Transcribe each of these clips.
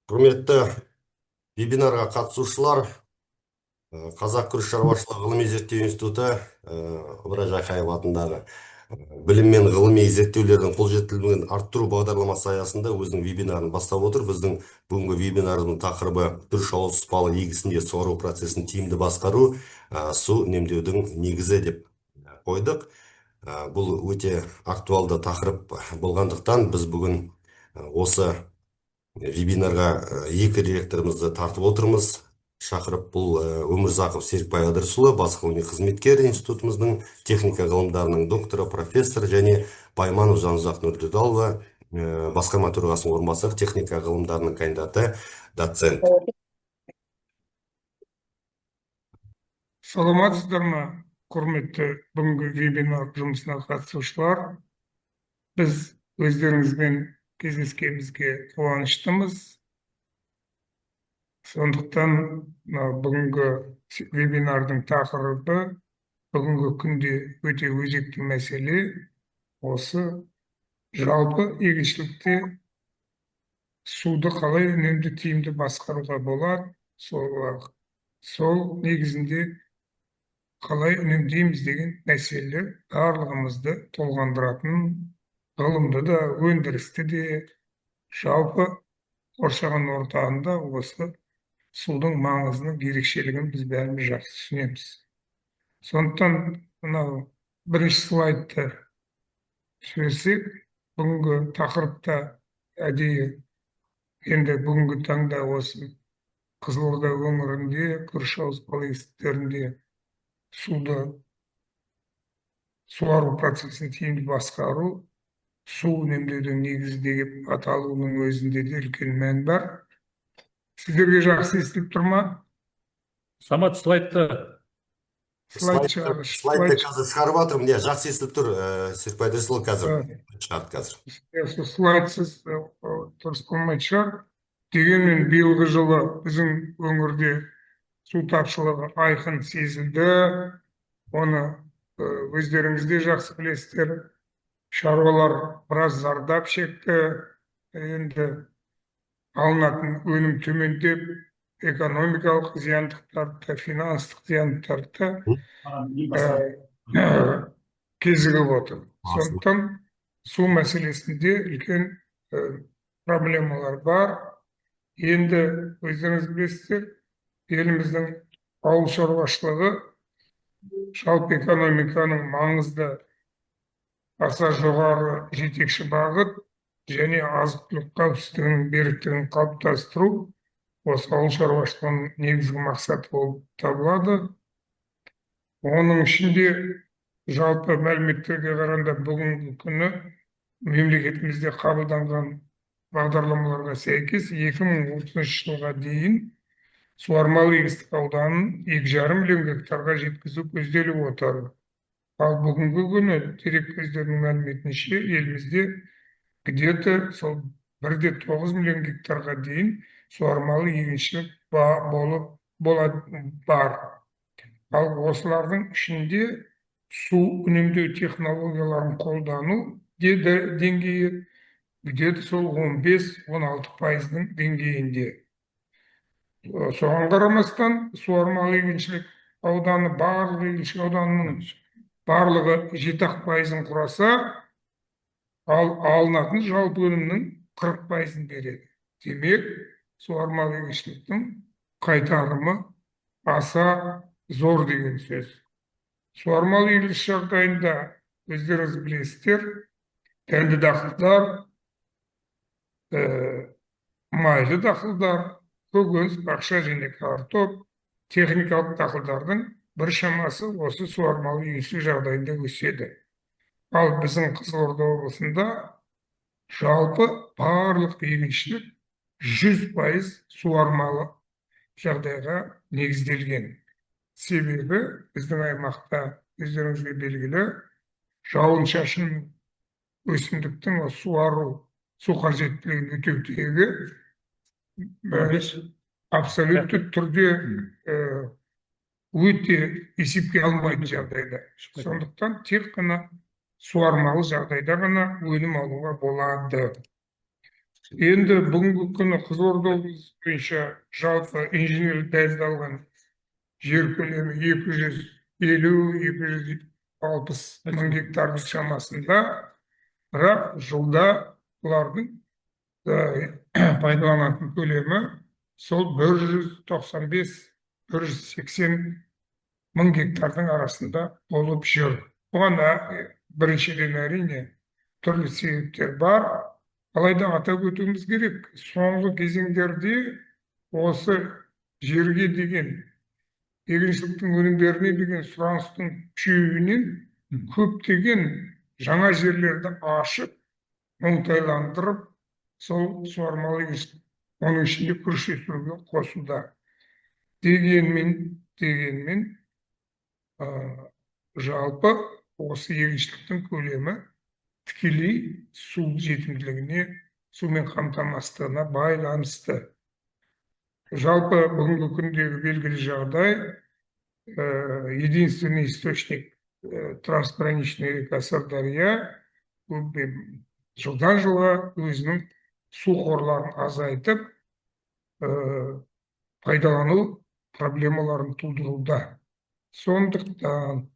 Құрметті вебинарға қатысушылар, Қазақ күріш шаруашылығы ғылыми зерттеу институты Ыбырай Жақаев атындағы білім мен ғылыми зерттеулердің қолжетімділігін арттыру бағдарламасы аясында өзінің вебинарын бастап отыр. Біздің бүгінгі вебинардың тақырыбы күріш ауыспалы егісінде суару процесін тиімді басқару, су үнемдеудің негізі деп қойдық. Бұл өте актуалды тақырып болғандықтан біз бүгін осы вебинарға екі директорымызды тартып отырмыз. Шақырып бұл Өмірзақов Серікбай Адырсұлы, бас ғылыми қызметкер, институтымыздың техника ғылымдарының докторы, профессор, және Байманов Жанұзақ Нұрдедалова, басқарма төрағасының орынбасары, техника ғылымдарының кандидаты, доцент. Саламатсыздар ма, құрметті бүгінгі вебинар жұмысына қатысушылар? Біз өздеріңізбен кездескенімізге қуаныштымыз. Сондықтан бүгінгі вебинардың тақырыбы бүгінгі күнде өте өзекті мәселе осы жалпы егіншілікте суды қалай үнемді тиімді басқаруға болады, сол негізінде қалай үнемдейміз деген мәселелер барлығымызды толғандыратын, ғылымды да, өндірісті де, жалпы қоршаған ортада осы судың маңызының ерекшелігін біз бәріміз жақсы түсінеміз. Сондықтан мынау бірінші слайдты жіберсек, бүгінгі тақырыпта әдейі енді бүгінгі таңда осы Қызылорда өңірінде күріш ауыспалы егістерінде суды суару процесін тиімді басқару, су үнемдеудің негізі деп аталуының өзінде де үлкен мән бар. Сіздерге жақсы естіліп тұр ма? Самат, слайдты Слайдты қазір шығарып жатырмын. Не, жақсы естіліп тұр. Серікбай Адырсұлы қазір шығарды қазір. Слайдсыз дұрыс болмайтын шығар. Дегенмен биылғы жылы біздің өңірде су тапшылығы айқын сезілді. Оны өздеріңіз де жақсы білесіздер. Шаруалар біраз зардап шекті. Енді алынатын өнім төмендеп, экономикалық зияндықтарды, финанстық зияндықтарды кезігіп отыр. Сондықтан су мәселесінде үлкен проблемалар бар. Енді өздеріңіз білесіздер, еліміздің ауыл шаруашылығы жалпы экономиканың маңызды аса жоғары жетекші бағыт және азық-түлік қауіпсіздігінің беріктігін қалыптастыру осы ауыл шаруашылығының негізгі мақсаты болып табылады. Оның ішінде жалпы мәліметтерге қарағанда бүгінгі күні мемлекетімізде қабылданған бағдарламаларға сәйкес 2030 жылға дейін суармалы егістік ауданын 2,5 миллион гектарға жеткізу көзделіп отыр. Ал бүгінгі күні дерек көздерінің мәліметінше елімізде где-то сол 1,9 миллион гектарға дейін суармалы егіншілік бар. Ал осылардың ішінде су үнемдеу технологияларын қолдану деңгейі где-то сол 15-16% деңгейінде. Соған қарамастан суармалы егіншілік ауданы барлық егіншілік ауданының барлығы 7% құраса, ал алынатын жалпы өнімнің 40% береді. Демек, суармалы егіншіліктің қайтарымы аса зор деген сөз. Суармалы егіншілік жағдайында өздеріңіз білесіздер, дәнді дақылдар, майлы дақылдар, көкөніс, бақша және картоп, техникалық дақылдардың біршамасы осы суармалы егіншілік жағдайында өседі. Ал біздің Қызылорда облысында жалпы барлық егіншілік 100% суармалы жағдайға негізделген. Себебі біздің аймақта өздеріңізге белгілі жауын-шашын өсімдіктің суару, су қажеттілігін өтеудегі абсолютті түрде өте есепке алмайтын жағдайда. Сондықтан тек қана суармалы жағдайда ғана өнім алуға болады. Енді бүгінгі күні Қызылорда облысы бойынша жалпы инженерлік дайындалған жер көлемі 250-260 мың гектардың шамасында, бірақ жылда бұлардың пайдаланатын көлемі сол 195-180 мың гектардың арасында болып жүр. Бұған біріншіден әрине түрлі себептер бар. Алайда атап өтуіміз керек, соңғы кезеңдерде осы жерге деген егіншіліктің өнімдеріне деген сұраныстың күшеюінен көптеген жаңа жерлерді ашып, оңтайландырып, сол суармалы егіншілік, оның ішінде күріш өсіруге қосуда. Дегенмен жалпы осы егіншіліктің көлемі тікелей су жетімділігіне, сумен қамтамасыздығына байланысты. Жалпы бүгінгі күндегі белгілі жағдай, единственный источник трансграничной река Сырдария жылдан жылға өзінің су қорларын азайтып, пайдалану проблемаларын тудыруда. Сондықтан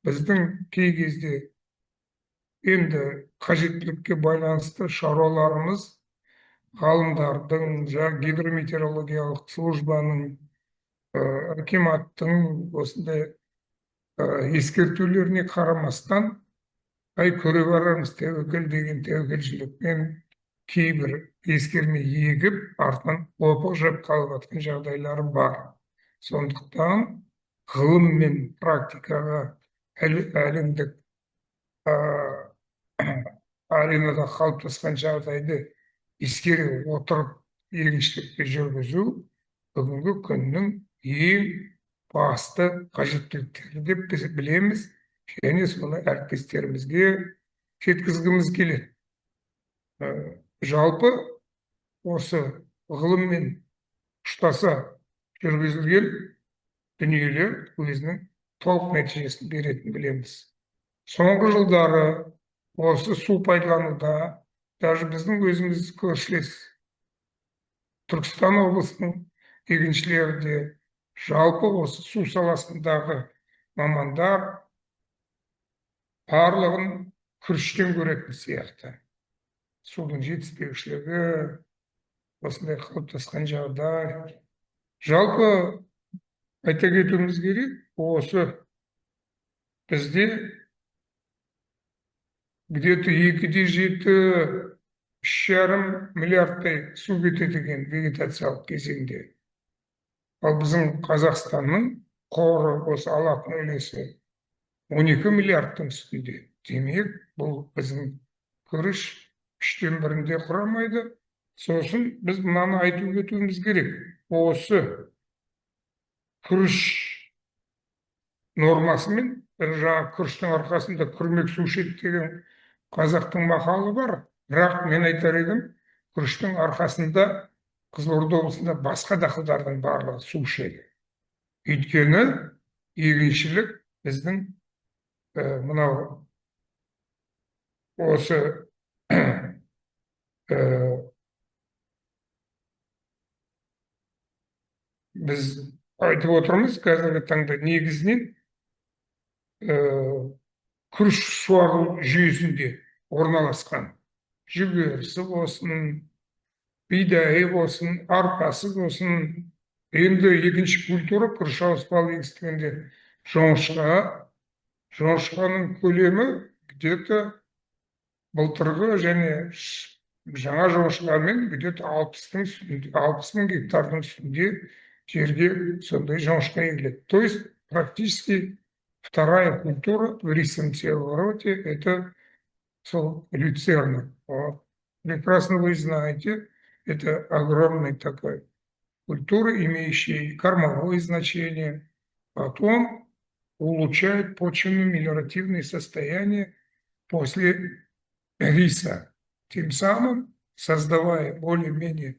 біздің кей кезде енді қажеттілікке байланысты шаруаларымыз, ғалымдардың, гидрометеорологиялық службаның, акиматтың осындай ескертулеріне қарамастан, көре барармыз тәуекел деген тәуекелшілікпен кейбір ескермей егіп, артынан опық жеп қалып жатқан жағдайлары бар. Сондықтан ғылым мен практикаға әлемдік аренада қалыптасқан жағдайды ескере отырып егіншілікті жүргізу бүгінгі күннің ең басты қажеттіліктері деп біз білеміз, және соны әріптестерімізге жеткізгіміз келеді. Жалпы осы ғылыммен ұштаса жүргізілген дүниелер өзінің толық нәтижесін беретінін білеміз. Соңғы жылдары осы су пайдалануда, даже біздің өзіміз көршілес Түркістан облысының егіншілері де жалпы осы су саласындағы мамандар барлығын күріштен көретін сияқты. Судың жетіспеушілігі, осындай қалыптасқан жағдай. Жалпы айта кетуіміз керек, осы бізде где-то 2,7–3,5 миллиардтай су кетеді екен вегетациялық кезеңде. Ал біздің Қазақстанның қоры осы алатын үлесі 12 миллиардтың үстінде. Демек, бұл біздің күріш 1/3 құрамайды. Сосын біз мынаны айтып өтуіміз керек. Осы күріш нормасымен, жаңа күріштің арқасында күрмек су ішеді деген қазақтың мақалы бар. Бірақ мен айтар едім, күріштің арқасында Қызылорда облысында басқа дақылдардың барлығы су ішеді. Өйткені егіншілік біздің мынау осы біз айтып отырмыз қазіргі таңда негізінен күріш суару жүйесінде орналасқан. Жүгерісі болсын, бидайы болсын, арпасы болсын. Енді екінші культура күріш ауыспалы егістігінде жоңышқа. Жоңышқаның көлемі где-то былтырғы және жаңа жоңышқамен где-то 60 мың гектардың үстінде жерге сондай жоңышқа егіледі. То есть практически вторая культура в рисовом обороте – это люцерна. Прекрасно вы знаете, это огромная такая культура, имеющая кормовое значение. Потом улучшает почвенно-мелиоративное состояние после риса, тем самым создавая более-менее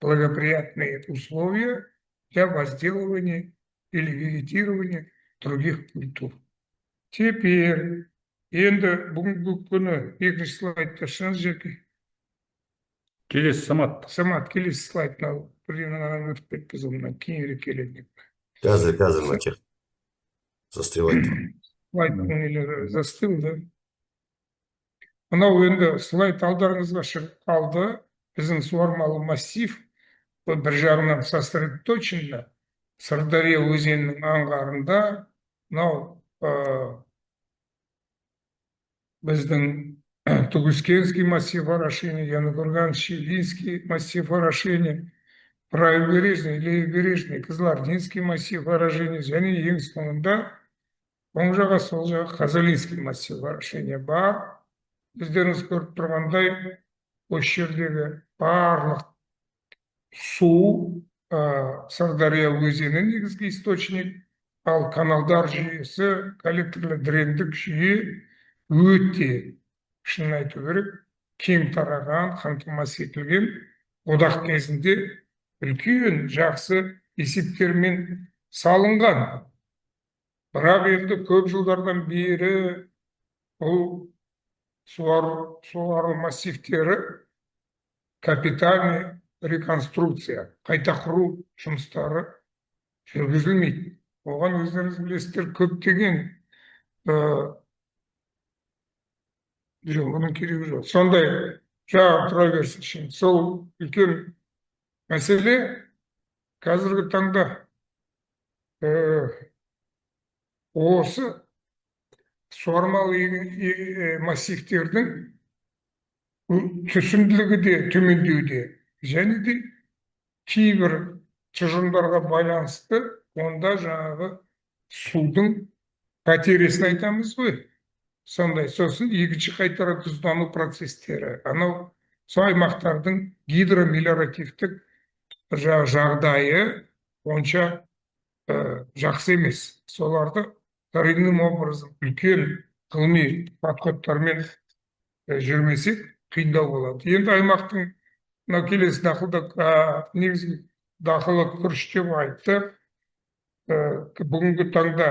благоприятные условия для возделывания или вегетирования других культур. Теперь, енді бүгінгі күні екінші слайдта шын жерге келесі Самат. Самат, келесі слайдын ал. Бірден өтіп кетпіз, онан кейінірек келеді. Қазір мына застревать. Слайдтың нелері застыл, да. Мынау енді слайд алдарыңызға шығып қалды. Біздің суармалы массив бір жағынан сосредоточено Сырдария өзенінің аңғарында, мынау біздің Тугускенский массив орошения, Яногурган-Щелинский массив орошения, правобережный, левобережный, Кызылординский массив орошения, және ең соңында оң жағы, сол жағы Казалинский массив орошения бар. Өздеріңіз көріп тұрғандай, осы жердегі барлық су Сырдария өзені негізгі источник, ал каналдар жүйесі, коллекторлы дрендік жүйе өте, шынын айту керек, кең тараған, қамтамасыз етілген, одақ кезінде үлкен жақсы есептермен салынған. Бірақ енді көп жылдардан бері бұл суару массивтері капитальный реконструкция, қайта құру жұмыстары жүргізілмейді. Оған өздеріңіз білесіздер, көптеген оның керегі жоқ. Сондай жаңа тұра берсін. Сол үлкен мәселе қазіргі таңда осы суармалы массивтердің түсімділігі де төмендеуде, және де кейбір тұжырымдарға байланысты онда жаңағы судың потерясын айтамыз ғой. Сондай, сосын екінші қайтара тұздану процестері. Анау сол аймақтардың гидромелиоративтік жағдайы онша жақсы емес. Соларды коренным образом үлкен ғылыми подходтармен жүрмесек қиындау болады. Енді аймақтың мынау келесі негізгі дақылы күріш деп айтты. Бүгінгі таңда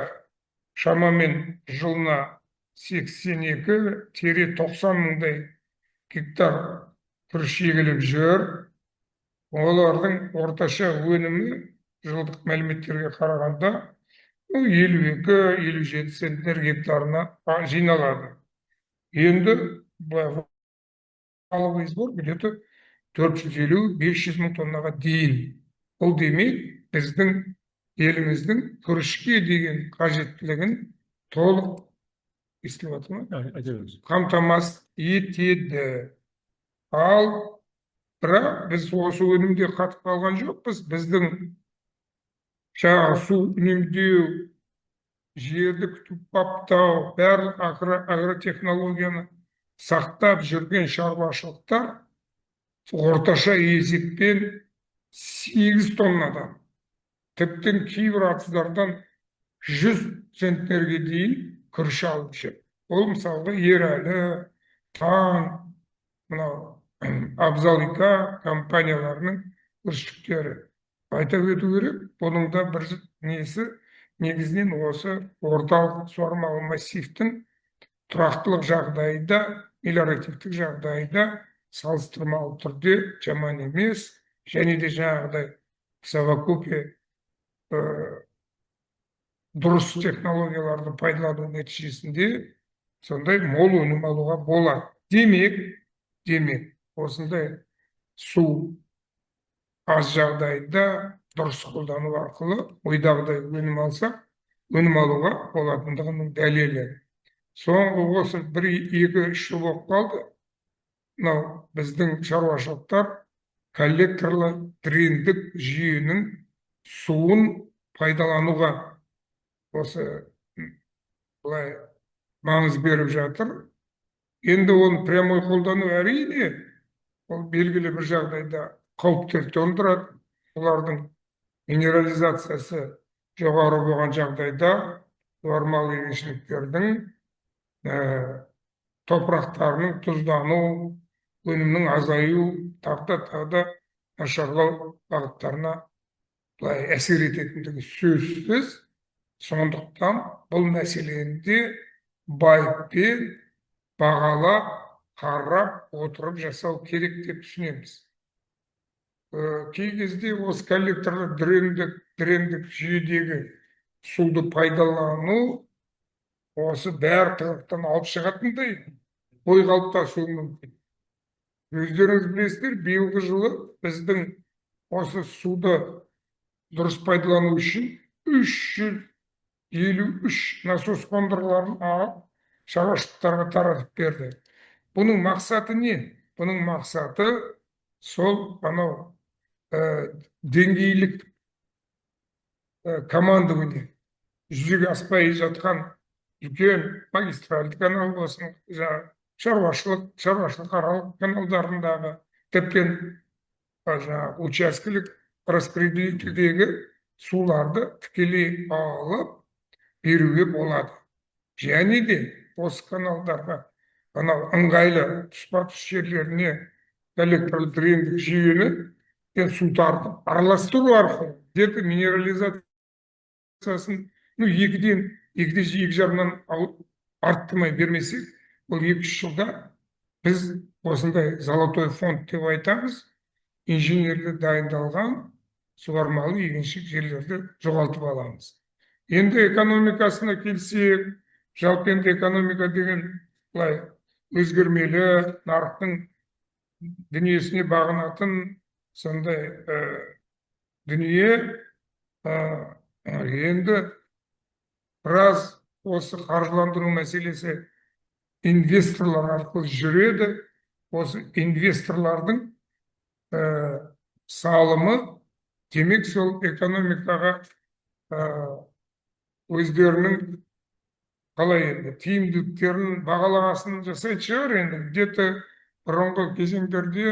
шамамен жылына 82-90 мыңдай гектар күріш егіліп жүр. Олардың орташа өнімі жылдық мәліметтерге қарағанда 52-57 центнер гектарына жиналады. Енді валовый сбор где-то 450-500 мың тоннаға дейін. Ол демек біздің еліміздің күрішке деген қажеттілігін толық қамтамасыз етеді. Ал бірақ біз осы өнімде қатып қалған жоқпыз. Біздің жаңағы су үнемдеу, жерді күтіп баптау, барлық агротехнологияны сақтап жүрген шаруашылықтар орташа есеппен 8 тоннадан, тіптен кейбір атыздардан 100 центнерге дейін күріш алып жүр. Ол мысалға Ерәлі, Таң, мынау Абзал-ика компанияларының күріштіктері. Айта өту керек, бұның да бір несі негізінен осы орталық суармалы массивтің тұрақтылық жағдайда, мелиоративтік жағдайда салыстырмалы түрде жаман емес, және де жаңағыдай совокупе дұрыс технологияларды пайдалану нәтижесінде сондай мол өнім алуға болады. Демек, осындай су аз жағдайда дұрыс қолдану арқылы ойдағыдай өнім алсақ, өнім алуға болатындығының дәлелі. Соңғы осы 1-2-3 жыл болып қалды. Мынау біздің шаруашылықтар коллекторлы дрендік жүйенің суын пайдалануға осы былай маңыз беріп жатыр. Енді оны прямой қолдану әрине, ол белгілі бір жағдайда қауіптер төндіреді. Олардың минерализациясы жоғары болған жағдайда суармалы егіншіліктердің топырақтарының тұздану, өнімнің азаю, тағы нашарлау бағыттарына әсер ететіндігі сөзсіз. Сондықтан бұл мәселені байыппен бағалап, қарап отырып жасау керек деп түсінеміз. кей кезде осы коллекторлы дрендік жүйедегі суды пайдалану осы бәрі тығырықтан алып шығатындай ой қалыптасуы мүмкін. Өздеріңіз білесіздер, биылғы жылы біздің осы суды дұрыс пайдалану үшін 353 насос қондырғыларын алып шаруашылықтарға таратып берді. Бұның мақсаты не? Бұның мақсаты сол анау деңгейлік командование жүзеге аспай жатқан үлкен магистральды канал болсын, шаруашылық каналдарындағы тіптен учаскелік распределительдегі суларды тікелей алып беруге болады. Және де осы каналдарға анау ыңғайлы тұспа-тұс жерлеріне коллекторлы дрендік жүйені су тартып араластыру арқылы где-то минерализациясын екі жағынан арттырмай бермесек, ол 2-3 жылда біз осындай золотой фонд деп айтамыз, инженерлі дайындалған суармалы егіншілік жерлерді жоғалтып аламыз. Енді экономикасына келсек, жалпы енді экономика деген былай өзгермелі, нарықтың дүниесіне бағынатын сондай дүние. Енді біраз осы қаржыландыру мәселесі инвесторлар арқылы жүреді. Осы инвесторлардың салымы демек сол экономикаға өздерінің қалай енді тиімділіктерін бағалағасын жасайтын шығар. Енді где-то бұрынғы кезеңдерде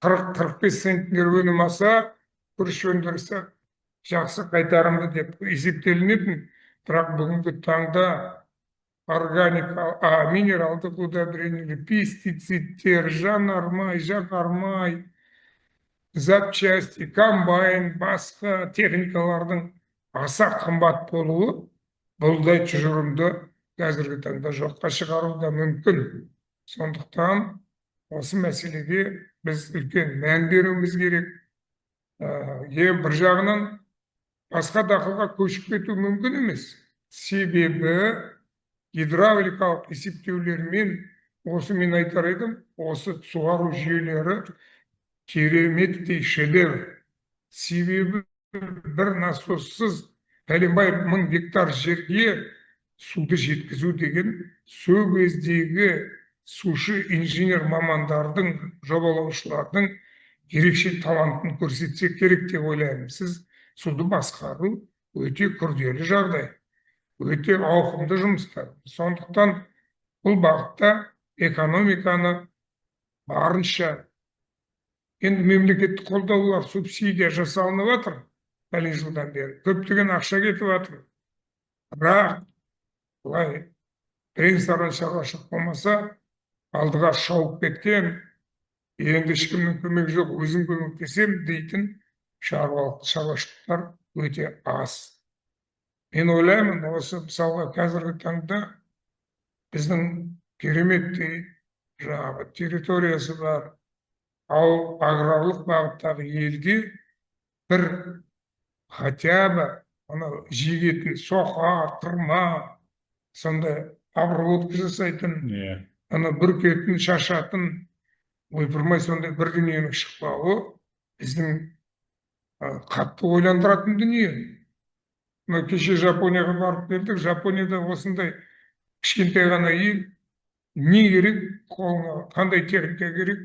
40-45 центнер өнім алса, күріш өндірісі жақсы қайтарымды деп есептелінетін. Бірақ бүгінгі таңда минералдық удобрениялар, пестицидтер, жанармай, запчасти, комбайн, басқа техникалардың аса қымбат болуы бұлдай тұжырымды қазіргі таңда жоққа шығаруы мүмкін. Сондықтан осы мәселеге біз үлкен мән беруіміз керек. Бір жағынан басқа дақылға көшіп кету мүмкін емес. Себебі гидравликалық есептеулермен осы мен айтар едім, осы суару жүйелері кереметтей шедевр. Себебі бір насоссыз пәленбай 1000 гектар жерге суды жеткізу деген сол кездегі сушы инженер мамандардың, жобалаушылардың ерекше талантын көрсетсе керек деп ойлаймын. Сіз суды басқару өте күрделі жағдай, өте ауқымды жұмыстар. Сондықтан бұл бағытта экономиканы барынша, енді мемлекеттік қолдаулар, субсидия жасалынып жатыр, бәлен жылдан бері көптеген ақша кетіп жатыр. Бірақ былай бірен-саран шаруашылық болмаса, алдыға шауып кеткен, енді ешкімнің көмегі жоқ, өзім көмектесем дейтін шаруашылықтар өте аз. Мен ойлаймын, осы мысалға қазіргі таңда біздің кереметтей территориясы бар аграрлық бағыттағы елде бір хотя бы жегетін соқа, тырма, сондай обработка жасайтын, бүркетін, шашатын, ойпырмай сондай бір дүниенің шықпауы біздің қатты ойландыратын дүние. Кеше Жапонияға барып келдік. Жапонияда осындай кішкентай ғана ел, не керек, қолына қандай техника керек,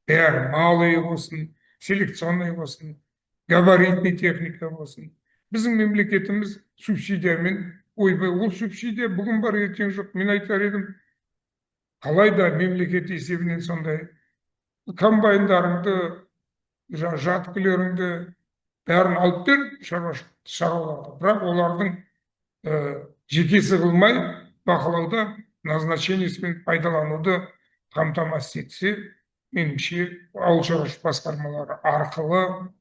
бәрі малый болсын, селекционный болсын, габаритный техника болсын. Біздің мемлекетіміз субсидиямен, ол субсидия бүгін бар, ертең жоқ. Мен айтар едім, қалайда мемлекет есебінен сондай комбайндарыңды, жаткілеріңді бәрін алып бер шаруаларға. Бірақ олардың жекесі қылмай бақылауда назначениесімен пайдалануды қамтамасыз етсе, меніңше ауыл шаруашылық басқармалары арқылы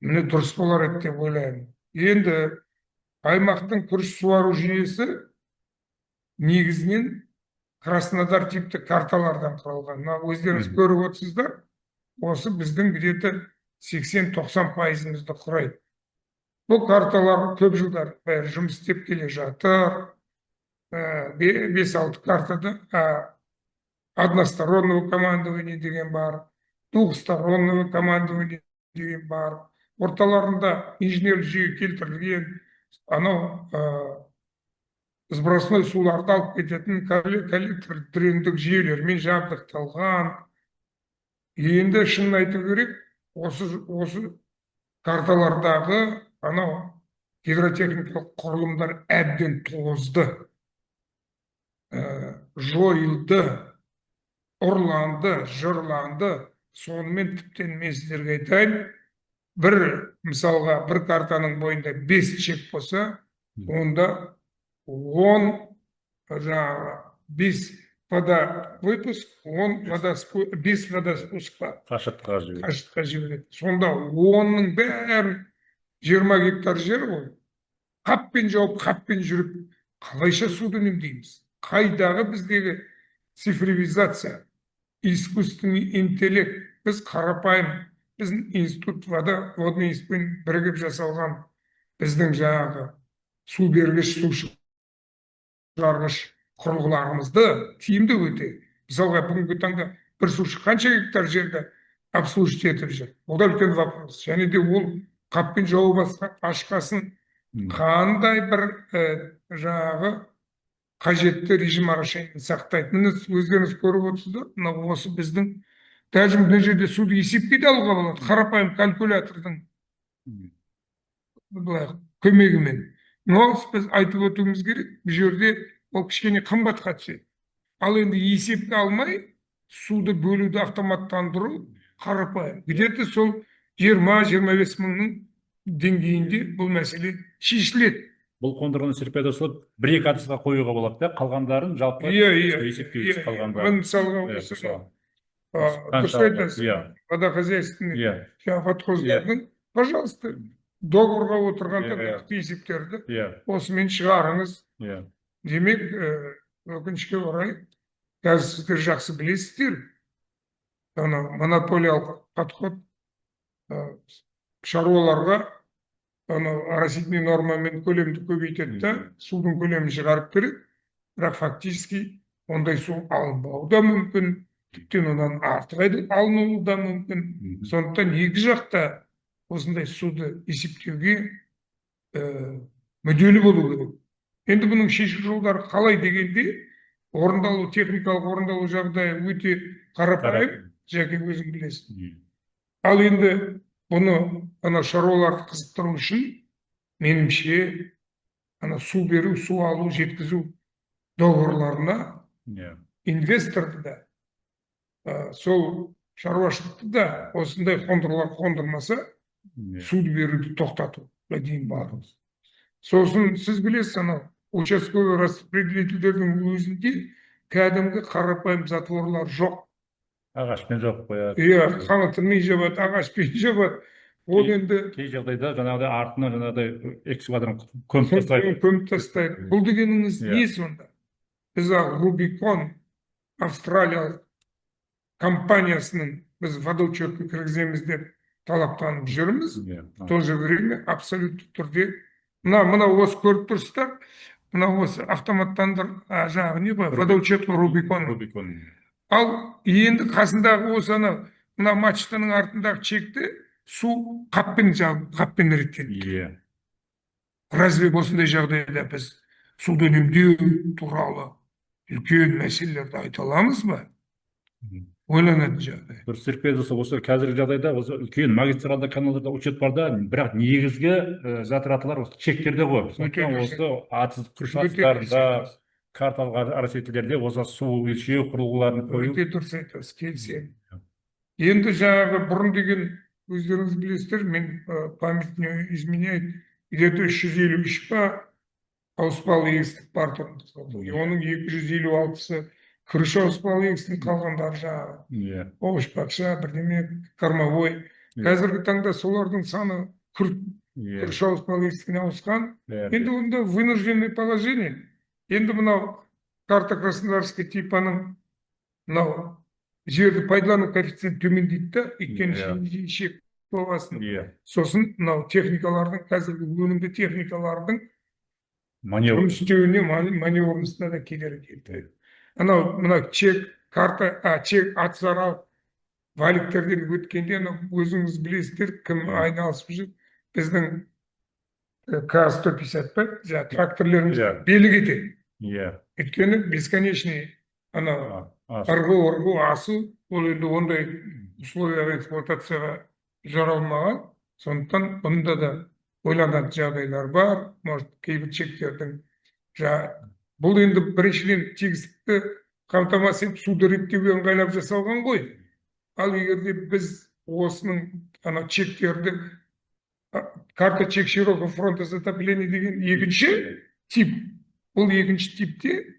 міне дұрыс болар еді деп ойлаймын. Енді аймақтың күріш суару жүйесі негізінен Краснодар типті карталардан құралған. Өздеріңіз көріп отырсыздар, осы біздің где-то 80-90%-ымызды құрайды. Бұл карталар көп жылдар бәрі жұмыс істеп келе жатыр. 5-6 картада одностороннего командования деген бар, двухстороннего командования деген бар. Орталарында инженерлік жүйе келтірілген, анау сбросной суларды алып кететін коллектор дрендік жүйелермен жабдықталған. Енді шынын айту керек, осы карталардағы анау гидротехникалық құрылымдар әбден тозды, жойылды, ұрланды, жырланды. Сонымен тіптен мен сіздерге айтайын, мысалға бір картаның бойында 5 чек болса, онда 10 5 водовыпуск, 5 водоспуск бар. Қашықтыққа жібереді. Сонда 10-ның бәрін 20 гектар жер ғой. Қаппен жауып, қаппен жүріп, қалайша суды үнемдейміз? Қайдағы біздегі цифровизация, искусственный интеллект? Біз қарапайым, біздің институт водный институтпен бірігіп жасалған біздің жаңағы су бергіш, су шығарғыш құрылғыларымызды тиімді өте. Мысалға бүгінгі таңда бір сушы қанша гектар жерді обслужить етіп жүр? Ол да үлкен вопрос. Және де ол қаппен жауып ашқасын қандай бір жаңағы қажетті режим орошениені сақтайды. Міне өздеріңіз көріп отырсыздар, мына осы біздің даже мына жерде суды есепке де алуға болады. Қарапайым калькулятордың көмегімен. Но біз айтып өтуіміз керек, бұл жерде ол кішкене қымбатқа түседі. Ал енді есепке алмай, суды бөлуді автоматтандыру қарапайым. Где-то сол 20-25 мыңның деңгейінде бұл мәселе шешіледі. Бұл қондырғыны серпеді сол 1-2 адысқа қоюға болады да, қалғандарын жалпы есепке қалғандарын. Мысалға, дұрыс айтасыз, водохозяйственный подхоздардың, пожалуйста, договорға отырғанда нақты есептерді осымен шығарыңыз. Демек, өкінішке орай, қазір сіздер жақсы білесіздер, монополиялық подход шаруаларға растительный нормамен көлемді көбейтеді да, судың көлемін шығарып береді, бірақ фактически ондай су алынбауы да мүмкін, тіптен онан артық алынуы да мүмкін. Сондықтан екі жақта осындай суды есептеуге мүдделі болу керек. Енді бұның шешу жолдары қалай дегенде, техникалық орындалу жағдайы өте қарапайым, жәке өзің білесің. Ал енді бұны шаруаларды қызықтыру үшін, меніңше, су беру, су алу, жеткізу договорларына инвесторды да, сол шаруашылықты да осындай қондырғылар қондырмаса, суды беруді тоқтату дейін барымыз. Сосын сіз білесіз, участковый распределительдердің өзінде кәдімгі қарапайым затворлар жоқ. Ағашпен жоқ қояды. Қаңылтырмен жабады, ағашпен жабады. Ол енді кей жағдайда жаңағыдай артына жаңағыдай экскаваторын көміп тастайды. Бұл дегеніңіз не сонда? Біз Рубикон австралиялық компаниясының біз водоучетқа кіргіземіз деп талаптанып жүрміз. В то же время абсолютті түрде мына осы көріп тұрсыздар, мына осы автоматтандыр жаңағы не ғой, водоучет Рубикон. Ал енді қасындағы осы мына мачтаның артындағы чекті су қаппен реттелді. Разве осындай жағдайда біз суды үнемдеу туралы үлкен мәселелерді айта аламыз ба? Ойланатын жағдай. Дұрыс серпеді, осы қазіргі жағдайда осы үлкен магистралды каналдарда учет бар да, бірақ негізгі затратылар осы чектерде ғой. Сондықтан осы күріш атыстарында, карталық арасетілерде осы су өлшеу құрылғыларын қою. Өте дұрыс айтасыз, келісемін. Енді жаңағы бұрын деген өздеріңіз білесіздер, мен память не изменяет, где-то 353 па ауыспалы егістік бар тұрмыз. Оның 256-сы күріш ауыспалы егістің қалғандары жаңағы. Овощ бақша, бірдеме кормовой. Қазіргі таңда солардың саны күріш ауыспалы егістігіне ауысқан. Енді онда вынужденное положение. Енді мынау карта Краснодарский типаның мынау жерді пайдалану коэффициенті төмендейді да, өйткені жобасын. Иә. Сосын мынау техникалардың, қазіргі өнімді техникалардың Маневр. жұмыс істеуіне, маневрысына да кедергі келтіреді. Мынау чек, карта, чек атысаралық валиктерден өткенде, өзіңіз білесіздер, кім айналысып жүр, біздің КАЗ-150 па, тракторлеріміз Иә. белі кетеді. Иә. Өйткені бесконечный ырғу асу, ол енді ондай условияға эксплуатацияға жаралмаған. Сондықтан бұнда да ойланатын жағдайлар бар. Может, кейбір чектердің бұл енді біріншіден тегістікті қамтамасыз етіп, суды реттеуге ыңғайлап жасалған ғой. Ал егерде біз осының чектерді карта чек широкого фронта затопления деген екінші тип. Бұл екінші типте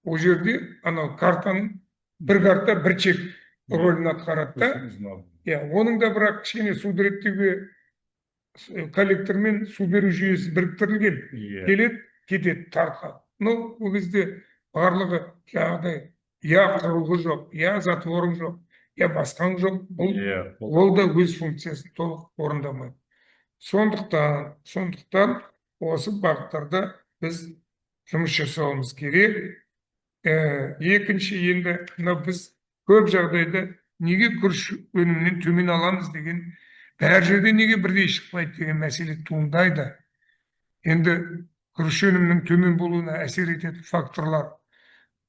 ол жерде картаның бір карта бір чек рөлін атқарады да. Оның да бірақ кішкене суды реттеуге коллектормен су беру жүйесі біріктірілген. Келеді, кетеді, тартады. Ол кезде барлығы жаңағыдай я құрылғы жоқ, я затворың жоқ, я басқаң жоқ. Ол да өз функциясын толық орындамайды. Сондықтан осы бағыттарда біз жұмыс жасауымыз керек. Екінші, енді біз көп жағдайда неге күріш өнімінен төмен аламыз деген, әр жерде неге бірдей шықпайды деген мәселе туындайды. Енді күріш өнімінің төмен болуына әсер ететін факторлар,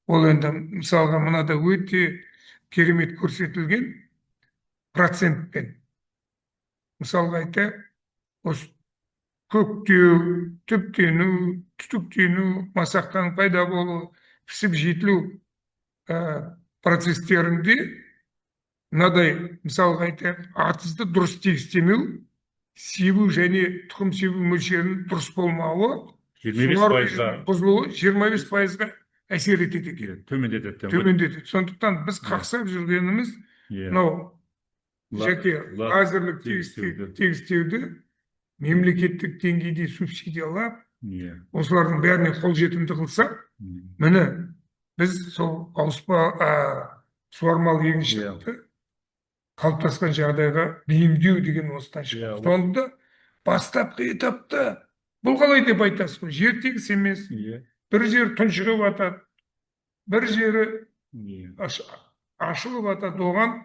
ол енді мысалға мынада өте керемет көрсетілген процентпен. Мысалға айтайық, осы көктеу, түптену, түтіктену, масақтан пайда болу, пісіп жетілу процестерінде мынадай, мысалға айтайық, атызды дұрыс тегістемеу, себу және тұқым себу мөлшерінің дұрыс болмауы, 25%-ға бұзылуы 25%-ға әсер етеді екен. Төмендетеді. Сондықтан біз қақсап жүргеніміз мынау жеке лазерлік тегістеуді мемлекеттік деңгейде субсидиялап, осылардың бәріне қолжетімді қылсақ, міне біз сол ауыспа суармалы егіншілікті қалыптасқан жағдайға бейімдеу деген осыдан шығады. Сонда бастапқы этапта бұл қалай деп айтасыз ғой, жер тегіс емес, бір жер тұншығып атады, бір жері ашылып атады, оған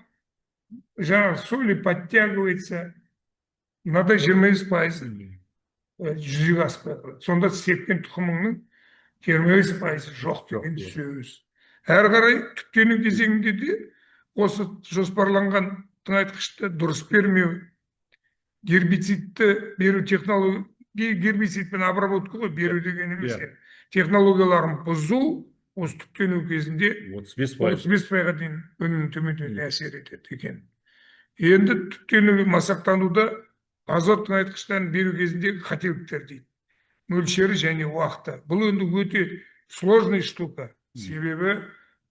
жаңағы соли подтягивается, мынадай 25% жүзеге аспай қалады. Сонда сепкен тұқымыңның 25% жоқ деген сөз. Әрі қарай түптену кезеңінде де осы жоспарланған тыңайтқышты дұрыс бермеу, гербицидті беру технология, гербицидпен обработка ғой, беру деген емес, технологияларын бұзу осы түптену кезінде 35%-ға дейін өнімнің төмендеуіне әсер етеді екен. Енді түптену масақтануда азот тыңайтқыштарын беру кезіндегі қателіктер дейді. Мөлшері және уақыты. Бұл енді өте сложный штука. Себебі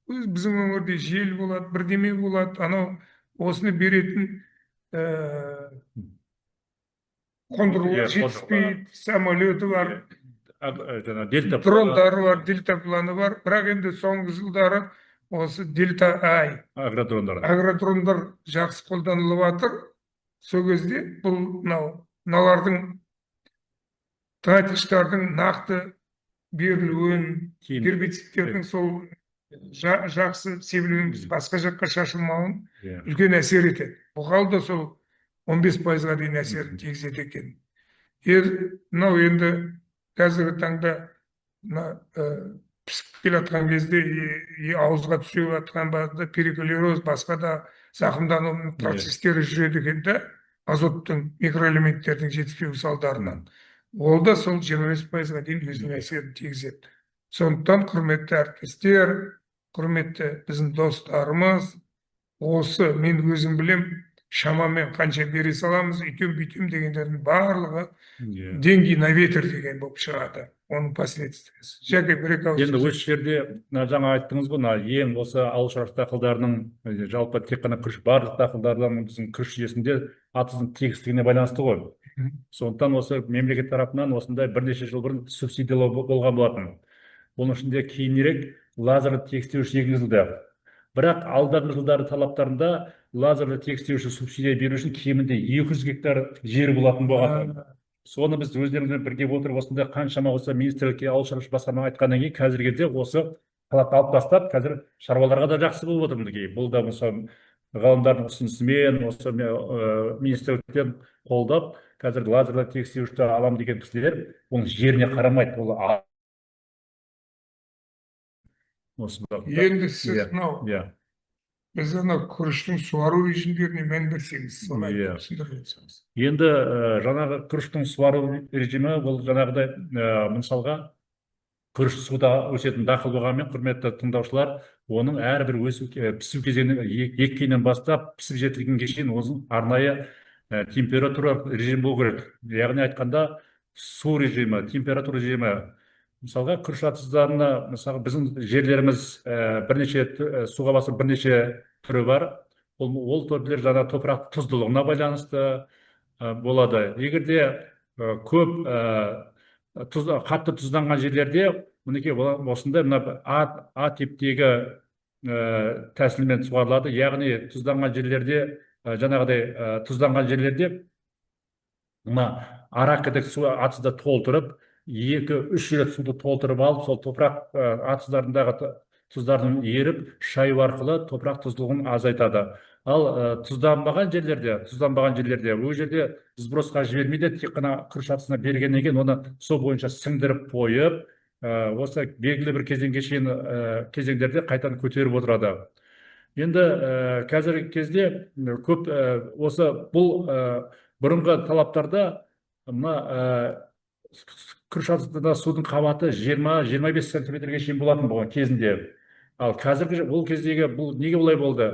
біздің өңірде жел болады, бірдеме болады, осыны беретін қондырғылар жетіспейді, самолеті бар, дрондары бар, дельтапланы бар. Бірақ енді соңғы жылдары осы дельта-ай агродрондар жақсы қолданылып жатыр. Сол кезде бұл мыналардың тыңайтқыштардың нақты берілуін, гербицидтердің сол жақсы себілуін, басқа жаққа шашылмауын үлкен әсер етеді. Бұған да сол 15%-ға дейін әсерін тигізеді екен. Мынау енді қазіргі таңда пісіп келе жатқан кезде ауызға түсе жатқан перикулероз, басқа да зақымдану процестері жүреді екен да, азоттың, микроэлементтердің жетіспеуі салдарынан. Ол да сол 25%-ға дейін өзінің әсерін тигізеді. Сондықтан, құрметті әріптестер, құрметті біздің достарымыз, осы мен өзім білем, шамамен қанша бере саламыз, үйтем-бүйтем дегендердің барлығы деньги на ветер деген болып шығады. Оның последствиясы. Жәке, бір-екі ауыз. Енді осы жерде жаңа айттыңыз ғой, ең осы ауыл шаруашылық дақылдарының жалпы тек қана күріш, барлық дақылдардан біздің күріш жүйесінде атыздың тегістігіне байланысты ғой. Сондықтан осы мемлекет тарапынан осындай бірнеше жыл бұрын субсидиялау болған болатын. Оның ішінде кейінірек лазерлі тегістеуіш енгізілді. Бірақ алдағы жылдары талаптарында лазерлі тегістеуші субсидия беру үшін кемінде 200 гектар жер болатын болған. Соны біз өздеріңізбен бірге отырып, осында қаншама осы министрлікке, ауыл шаруашылық басқармаға айтқаннан кейін қазіргі кезде осы талапты алып тастап, қазір шаруаларға да жақсы болып отыр мінекей. Бұл да осы ғалымдардың ұсынысымен, осы министрліктен қолдап, қазір лазерлі тегістеуішті алам деген кісілер оның жеріне қарамайды. Ол осы бағытта. Енді сіз мынау біз анау күріштің суару режимдеріне мән берсеңіз, соны айтып түсіндіріп өтсеңіз. Енді жаңағы күріштің суару режимі, бұл жаңағыдай мысалға күріш суда өсетін дақыл болғанымен, құрметті тыңдаушылар, оның әрбір пісу кезеңі еккеннен бастап пісіп жетілгенге шейін оның арнайы температура режимі болу керек. Яғни айтқанда су режимі, температура режимі. Мысалға күріш атыздарына, мысалы біздің жерлеріміз бірнеше суға басып бірнеше түрі бар. Ол түрлер жаңа топырақ тұздылығына байланысты болады. Егерде көп қатты тұзданған жерлерде, мінекей осындай А типтегі тәсілмен суарылады. Яғни тұзданған жерлерде, жаңағыдай тұзданған жерлерде арақідік су атызда толтырып, 2-3 рет суды толтырып алып, сол топырақ атыздарындағы тұздарын еріп, шаю арқылы топырақ тұздылығын азайтады. Ал тұзданбаған жерлерде, ол жерде сбросқа жібермейді, тек қана күріш атызына бергеннен кейін оны су бойынша сіңдіріп қойып, осы белгілі бір кезеңдерде қайтадан көтеріп отырады. Енді қазіргі кезде көп осы бұл бұрынғы талаптарда күріш атызында судың қабаты 20-25 сантиметрге шейін болатын болған кезінде. Ал қазіргі ол кездегі бұл неге олай болды?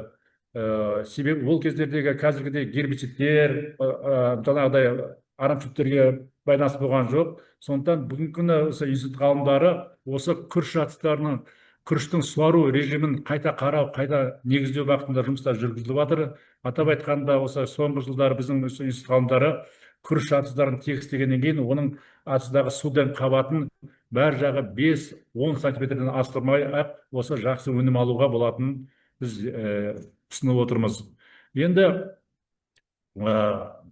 Себебі ол кездердегі қазіргідей гербицидтер, жаңағыдай арамшөптерге байланысты болған жоқ. Сондықтан бүгінгі күні осы институт ғалымдары осы күріш атыздарының күріштің суару режимін қайта қарау, қайта негіздеу бағытында жұмыстар жүргізіліп жатыр. Атап айтқанда, осы соңғы жылдары біздің институт ғалымдары күріш атыздарын тегістегеннен кейін оның атыздағы судың қабатын бәр жағы 5-10 сантиметрден асырмай осы жақсы өнім алуға болатынын біз түсініп отырмыз. Енді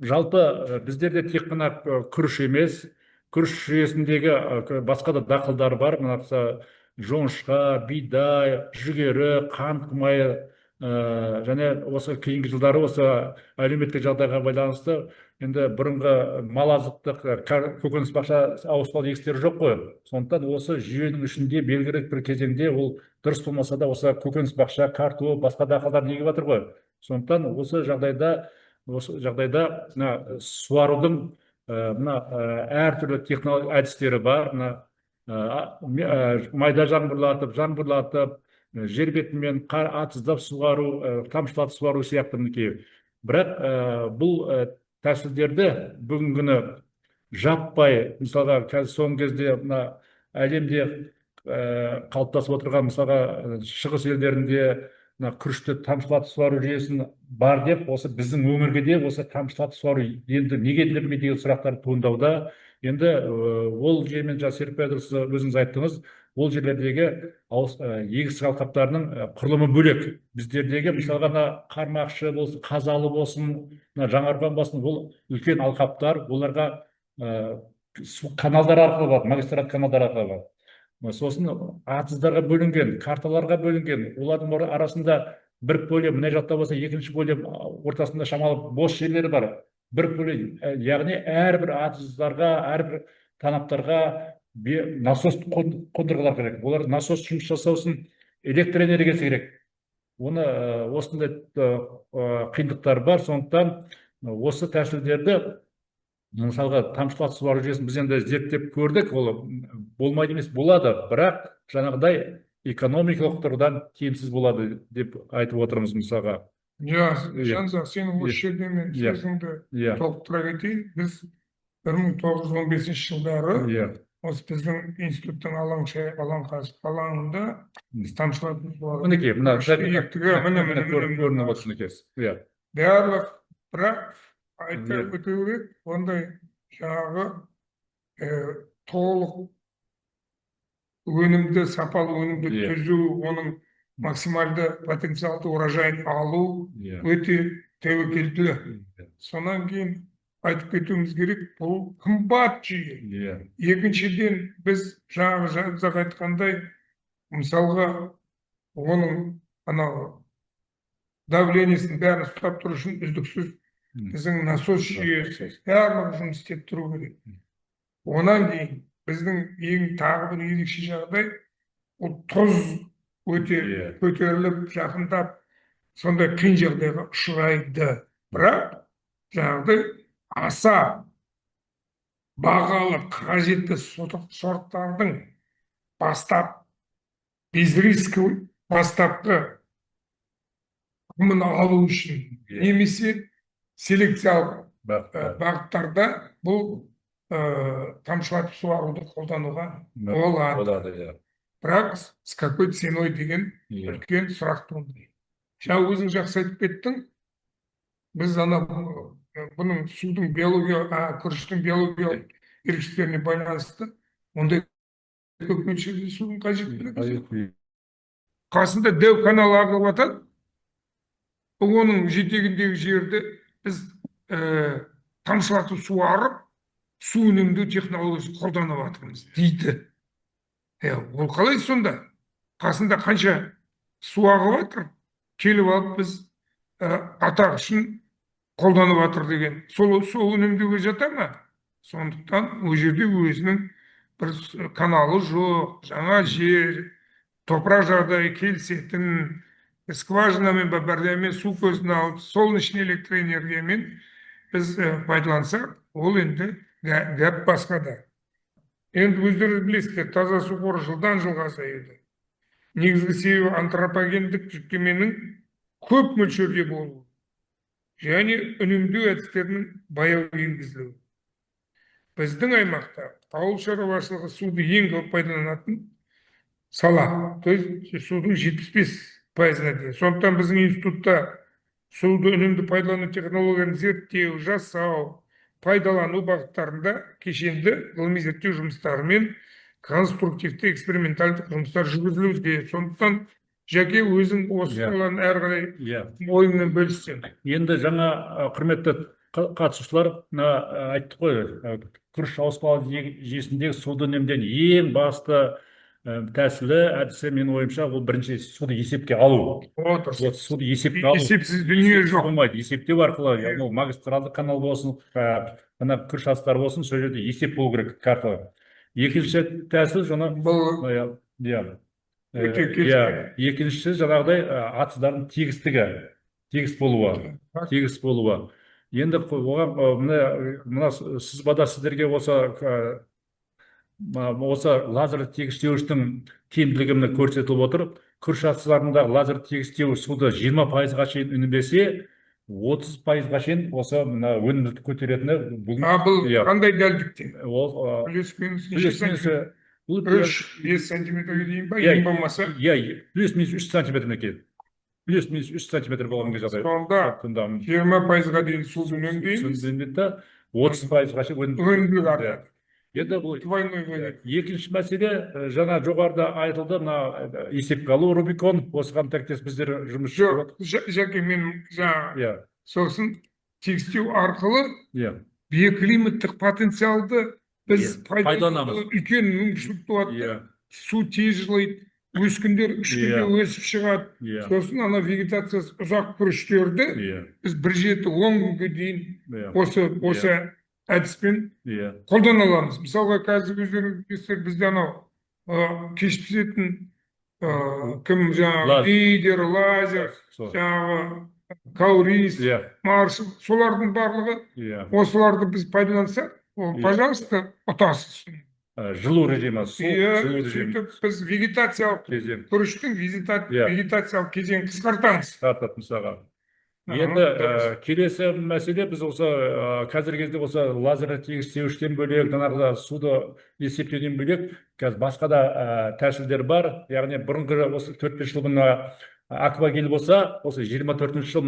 жалпы біздерде тек қана күріш емес, күріш жүйесіндегі басқа да дақылдар бар. Жоңышқа, бидай, жүгері, қант майы, және осы кейінгі жылдары осы әлеуметтік жағдайға байланысты енді бұрынғы мал азықтық көкөніс бақша ауыспалы егістері жоқ қой. Сондықтан осы жүйенің ішінде белгілі бір кезеңде ол дұрыс болмаса да осы көкөніс бақша, картоп, басқа дақылдар егіп жатыр ғой. Сондықтан осы жағдайда суарудың әртүрлі технология әдістері бар. Майда жаңбырлатып, жер бетімен қар атыздап суару, тамшылатып суару сияқты мінекей. Бірақ бұл тәсілдерді бүгінгі күні жаппай, мысалға соңғы кезде әлемде қалыптасып отырған, мысалға шығыс елдерінде күрішті тамшылатып суару жүйесін бар деп, осы біздің өңірге де осы тамшылатып суару енді неге берілмейді деген сұрақтар туындауда. Енді ол жүйемен Серік Петрос өзіңіз айттыңыз, ол жерлердегі егістік алқаптарының құрылымы бөлек. Біздердегі мысалға қармақшы болсын, қазалы болсын, жаңарған болсын, ол үлкен алқаптар, оларға каналдар арқылы бар, магистрат каналдар арқылы бар. Сосын атыздарға бөлінген, карталарға бөлінген, олардың арасында бір поле мына жақта болса, екінші поле ортасында шамалы бос жерлері бар. Бір поле, яғни әрбір атыздарға, әрбір танаптарға насос қондырғылар керек. Олар насос жұмыс жасау үшін электр энергиясы керек. Оны осындай қиындықтар бар. Сондықтан осы тәсілдерді, мысалға тамшылатып суару жүйесін біз енді зерттеп көрдік, ол болмайды емес, болады, бірақ жаңағыдай экономикалық тұрғыдан тиімсіз болады деп айтып отырмыз мысалға. Жанзақ, сенің осы жерде мен сөзіңді толықтыра кетейін. Біз 1915 жылдары осы біздің институттың алаңында тамшылатып суару барлық, бірақ айта өту керек, ондай жаңағы толық өнімді, сапалы өнімді түзу, оның максималды потенциалды урожайын алу Иә. өте тәуекелді. Сонан кейін айтып кетуіміз керек, бұл қымбат жүйе. Иә. Екіншіден, біз жаңағы айтқандай, мысалға, оның анау давлениесін бәрін ұстап тұру үшін үздіксіз біздің насос жүйесі барлығы жұмыс істеп тұру керек. Онан кейін біздің ең тағы бір ерекше жағдай, ол тұз өте көтеріліп, жақындап, сондай қиын жағдайға ұшырайды. Бірақ жаңағыдай аса бағалы қажетті сорттардың бастап безрисковый бастапқы құнын алу үшін немесе селекциялық бағыттарда бұл тамшылатып суаруды қолдануға болады. Бірақ с какой ценой деген үлкен сұрақ туындайды. Жаңа өзің жақсы айтып кеттің, біз бұның судың күріштің биологиялық ерекшеліктеріне байланысты ондай көп мөлшерде судың қажеттілігі жоқ. Қасында дәу канал ағып жатады, оның жетегіндегі жерді біз тамшылатып суарып, су үнемдеу технологиясын қолданып жатырмыз дейді. Ол қалай сонда? Қасында қанша су ағып жатыр, келіп алып біз атақ үшін қолданып жатыр деген. Сол үнемдеуге жата ма? Сондықтан ол жерде өзінің бір каналы жоқ, жаңа жер, топырақ жағдайы келісетін, скважинамен бәрдемен су көзін алып, солнечный электроэнергиямен біз пайдалансақ, ол енді гәп басқада. Енді өздеріңіз білесіздер, таза су қоры жылдан жылға азаюда. Негізгі себебі антропогендік жүктеменің көп мөлшерде болуы және үнемдеу әдістерінің баяу енгізілуі. Біздің аймақта ауыл шаруашылығы суды ең көп пайдаланатын сала, то есть судың 75%-на дейін. Сондықтан біздің институтта суды үнемді пайдалану технологиясын зерттеу, жасау, пайдалану бағыттарында кешенді ғылыми зерттеу жұмыстары мен конструктивті экспериментальдық жұмыстар жүргізілуде. Сондықтан Жәке өзің осы саланы әрі қарай ойыңмен бөліссең. Енді жаңа құрметті қатысушылар айтты ғой, күріш ауыспалы жүйесіндегі суды үнемдеудің ең басты тәсілі, әдісі менің ойымша, ол бірінші суды есепке алу. Суды есепке алу. Есепсіз дүние жоқ. Есептеу арқылы, магистралды канал болсын, күріш астары болсын, сол жерде есеп болу керек картаға. Екінші тәсіл екіншісі жаңағыдай атыздардың тегіс болуы. Енді мына сызбада сіздерге осы лазерлік тегістеуіштің тиімділігі міне көрсетіліп отыр. Күріш астарында лазерлік тегістеуіш суды 20%-ға шейін үнемдесе, 30%-ға шейін осы өнімділікті көтеретіні. Бұл қандай дәлдікте? Плюс-минус 3 сантиметрге дейін ба, ең болмаса? Плюс-минус 3 сантиметріне келеді. Плюс-минус 3 сантиметр болған жағдай. Сонда 20%-ға дейін суды үнемдейміз. 30%-ға шейін өнімділік артады. Енді бұл екінші мәселе, жаңа жоғарыда айтылды, есепке алу Рубикон, осыған тәктес біздер жұмыс жоқ. Жәке, мен сосын тегістеу арқылы биоклиматтық потенциалды біз пайдаланамыз. Үлкен мүмкіншілік туады. Су тез жылайды, өскіндер 3 күнде өсіп шығады. Сосын ана вегетациясы ұзақ күріштерді біз 1,7-10 күнге дейін осы әдіспен қолдана аламыз. Мысалға, қазір өздеріңіз білесіздер, бізде анау кеш пісетін кім жаңағы лидер, лазер, жаңағы каурис, маршал, солардың барлығы, осыларды біз пайдалансақ, пожалуйста, ұтасыз. Жылу режимі, жылу режимі. Біз вегетациялық күріштің вегетациялық кезеңін қысқартамыз. Енді келесі мәселе, біз осы қазіргі кезде осы лазерлік тегістеуіштен бөлек, жаңағы суды есептеуден бөлек, қазір басқа да тәсілдер бар. Яғни бұрынғы осы 4-5 жыл аквагель болса, осы 24-ші жыл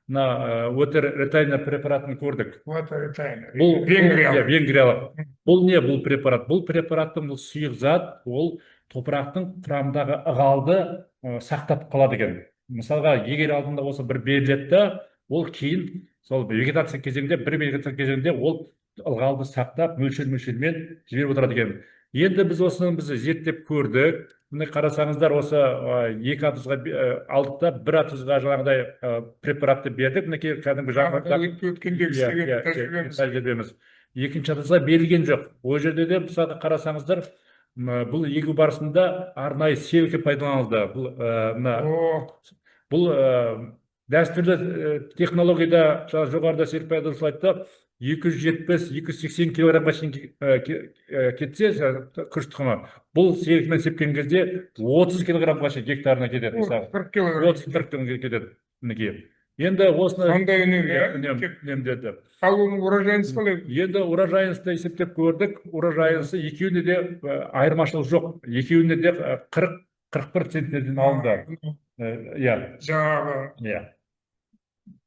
өтер ретайнер препаратын көрдік. Венгриялық. Бұл не бұл препарат? Бұл препараттың сұйық зат, ол топырақтың құрамындағы ылғалды сақтап қалады екен. Мысалға, егер алдында осы бір беріледі да, ол кейін сол вегетация кезеңінде, бір вегетация кезеңінде ол ылғалды сақтап мөлшермен жіберіп отырады екен. Енді біз осыны зерттеп көрдік. Міне қарасаңыздар, осы екі атызға алдық та, бір атызға жаңағыдай препаратты бердік. Мінекей кәдімгі өткендегі істеген тәжірибеміз. Екінші атызға берілген жоқ. Ол жерде де мысалы қарасаңыздар, бұл егу барысында арнайы селкі пайдаланылды. Бұл дәстүрлі технологияда жоғарыда Серік Пайдолов айтты, 270-280 килограммға шейін кетсе күріш тұқымы, бұл селкімен сепкен кезде 30 килограммға шейін гектарына кетеді. 40 килограмм. 30-40 килограммға кетеді. Мінекей. Енді осыны сондай үнемдеді. Ал оның урожайынсы қалай? Енді урожайынсты есептеп көрдік. Урожайынсы екеуінде де айырмашылық жоқ. Екеуінде де 40-41 центнерден алынды. Жаңағы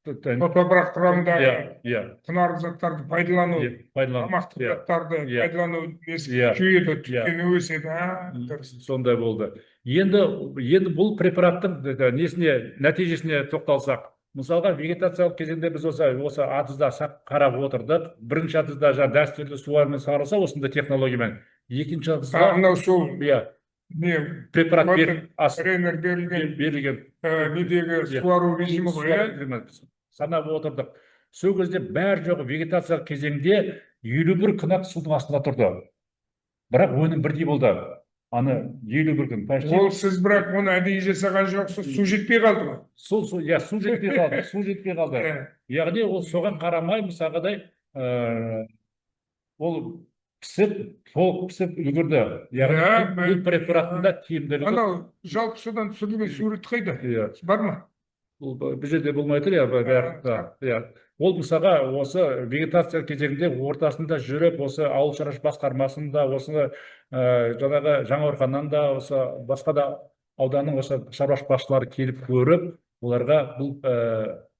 топырақ құрамындағы құнарлы заттарды пайдалану, тамақтық заттарды пайдалану жүйеді, түптену өседі. Сондай болды. Енді бұл препараттың нәтижесіне тоқталсақ, мысалға, вегетациялық кезеңде біз осы атызда қарап отырдық. Бірінші атызда дәстүрлі суармен сарылса, осындай технологиямен. Екінші атызда препарат берілген недегі суару режимі ғой, санап отырдық. Сол кезде бәрі жоғы вегетациялық кезеңде 51 күн судың астында тұрды. Бірақ өнім бірдей болды. Аны 51 күн. Ол сіз бірақ оны әдейі жасаған жоқсыз, су жетпей қалды ма? Су жетпей қалды. Яғни ол соған қарамай, мысалғадай, ол толық пісіп үлгірді. Яғни бұл препараттың тиімділігі. Анау жалпы судан түсірілген сурет қайда? Бар ма? Бұл жерде болмай тұр, ол мысалға осы вегетация кезеңінде ортасында жүріп, осы ауыл шаруашылық басқармасында, осы жаңағы Жаңаөрханнан да, осы басқа да ауданның осы шаруашылық басшылары келіп көріп, оларға бұл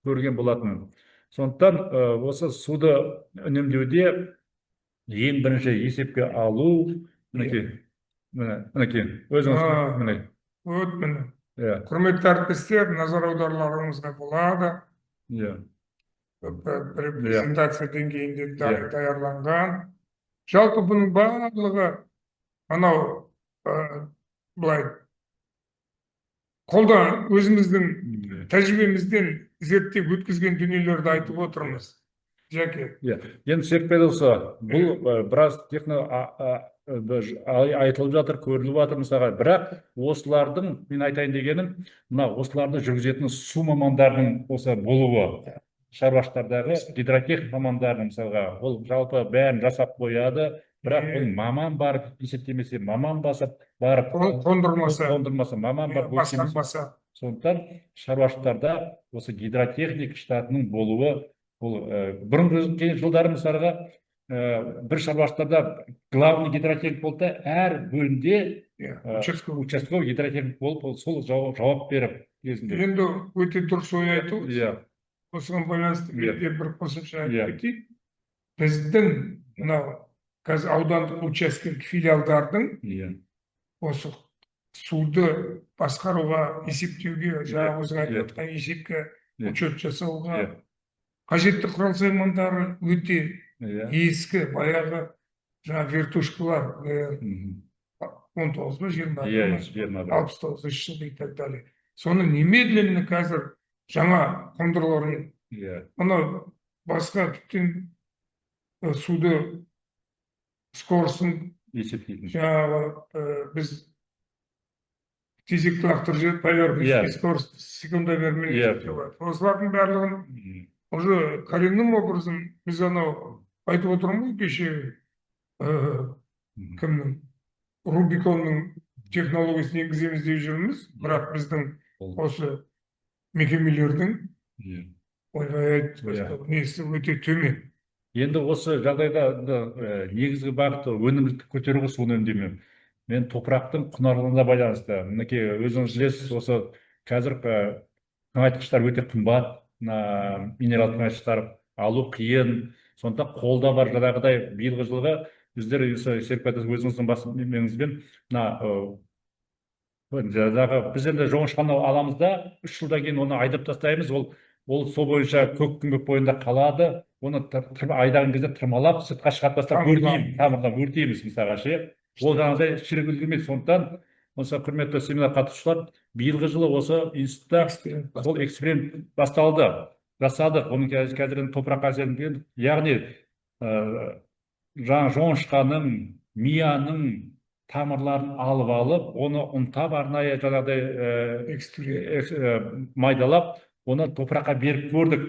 көрген болатын. Сондықтан осы суды үнемдеуде ең бірінші есепке алу, мінекей, өзіңіз, міне. Құрметті әріптестер, назар аударуларыңызға болады. Презентация деңгейінде даярланған. Жалпы бұның барлығы анау былай қолдан өзіміздің тәжірибемізден зерттеп өткізген дүниелерді айтып отырмыз. Жәке. Енді Серік Пайдолов, бұл біраз айтылып жатыр, көріліп жатыр мысалға. Бірақ осылардың, мен айтайын дегенім, осыларды жүргізетін су мамандарының осы болуы, шаруашылықтардағы гидротех мамандарының мысалға, ол жалпы бәрін жасап қояды, бірақ ол маман барып есептемесе, маман басып барып қондырмаса, маман барып басқармаса. Сондықтан шаруашылықтарда осы гидротехник штатының болуы, бұрынғы жылдары мысалға бір шаруашылықтарда главный гидротехник болды, әр бөлімде участковый гидротехник болып, сол жауап беріп. Енді өте дұрыс ой айту. Осыған байланысты бір қосымша айтып кетейік. Біздің қазір аудандық учаскелік филиалдардың осы суды басқаруға, есептеуге, жаңағы өзің айтып отқан есепке учет жасауға қажетті құрал саймандары өте ескі, баяғы жаңағы вертушкалар 19 20 69 жылы и так далее. Соны немедленно қазір жаңа қондырғыларын, оны басқа түптен суды скоростын жаңағы біз тезекті лақтырып жіберіп, поверхностный скорость секунда вермен есептеу бар. Осылардың барлығын уже коренным образом біз анау айтып отырмын ғой, кеше кімнің Рубиконның технологиясын енгіземіз деп жүрміз, бірақ біздің осы мекемелердің несі өте төмен. Енді осы жағдайда негізгі бағыты өнімділікті көтеру, суны үнемдеу. Мен топырақтың құнарлылығына байланысты. Мінекей өзіңіз білесіз, осы қазір тыңайтқыштар өте қымбат, минерал тыңайтқыштар алу қиын. Сондықтан қолда бар жаңағыдай биылғы жылға біздер Серік Пайдолов өзіңіздің басымыңызбен жаңағы біз енді жоңышқаны аламыз да 3 жылдан кейін оны айдап тастаймыз, ол сол бойынша көк күңгек бойында қалады, оны айдаған кезде тырмалап сыртқа шығарып тастап тамырдан өртейміз мысалға ше. Ол жаңағыдай шірігілмейді. Сондықтан осы құрметті семинар қатысушылар, биылғы жылы осы институтта сол эксперимент жасадық. Оның қазір топыраққа әсерінен, яғни жаңа жоңышқаның, мияның тамырларын алып, оны ұнтап, арнайы жаңағыдай майдалап, оны топыраққа беріп көрдік.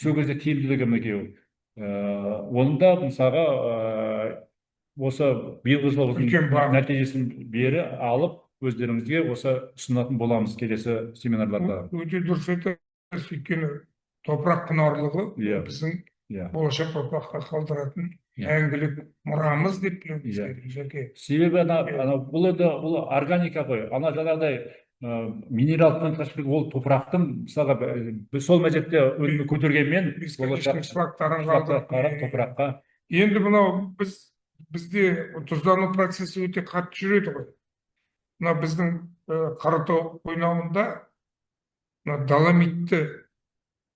Сол кезде тиімділігі мінекей. Оны да мысалға осы биылғы жылғы нәтижесін бері алып, өздеріңізге осы ұсынатын боламыз келесі семинарларда. Өте дұрыс айтасыз, өйткені топырақ құнарлығы біздің болашақ ұрпаққа қалдыратын мәңгілік мұрамыз деп білеміз жеке. Себебі бұл органика ғой. Ана жаңағыдай минералдық қашпек ол топырақтың мысалға сол мезетте өнімі көтергенмен сылақтарын қалдырып топыраққа. Енді мынау бізде тұздану процесі өте қатты жүреді ғой. Мына біздің Қаратау қойнауында доломитті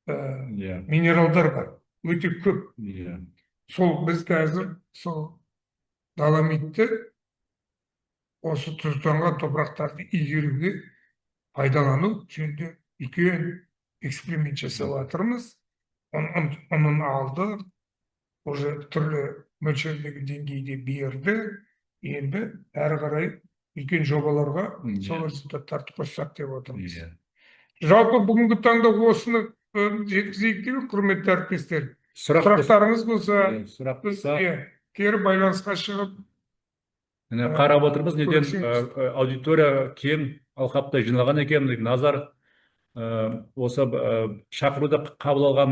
минералдар бар, өте көп. Сол біз қазір сол доломитті осы тұзданған топырақтарды игеруге пайдалану жөнінде үлкен эксперимент жасап жатырмыз. Оның алды уже түрлі мөлшердегі деңгейде берді. Енді әрі қарай үлкен жобаларға сол результаттарды қоссақ деп отырмыз. Жалпы бүгінгі таңда осыны жеткізейік деп құрметті әріптестер. Сұрақтарыңыз болса, біз кері байланысқа шығып қарап отырмыз. Неден аудитория кең алқапта жиналған екен. Назар осы шақыруды қабыл алған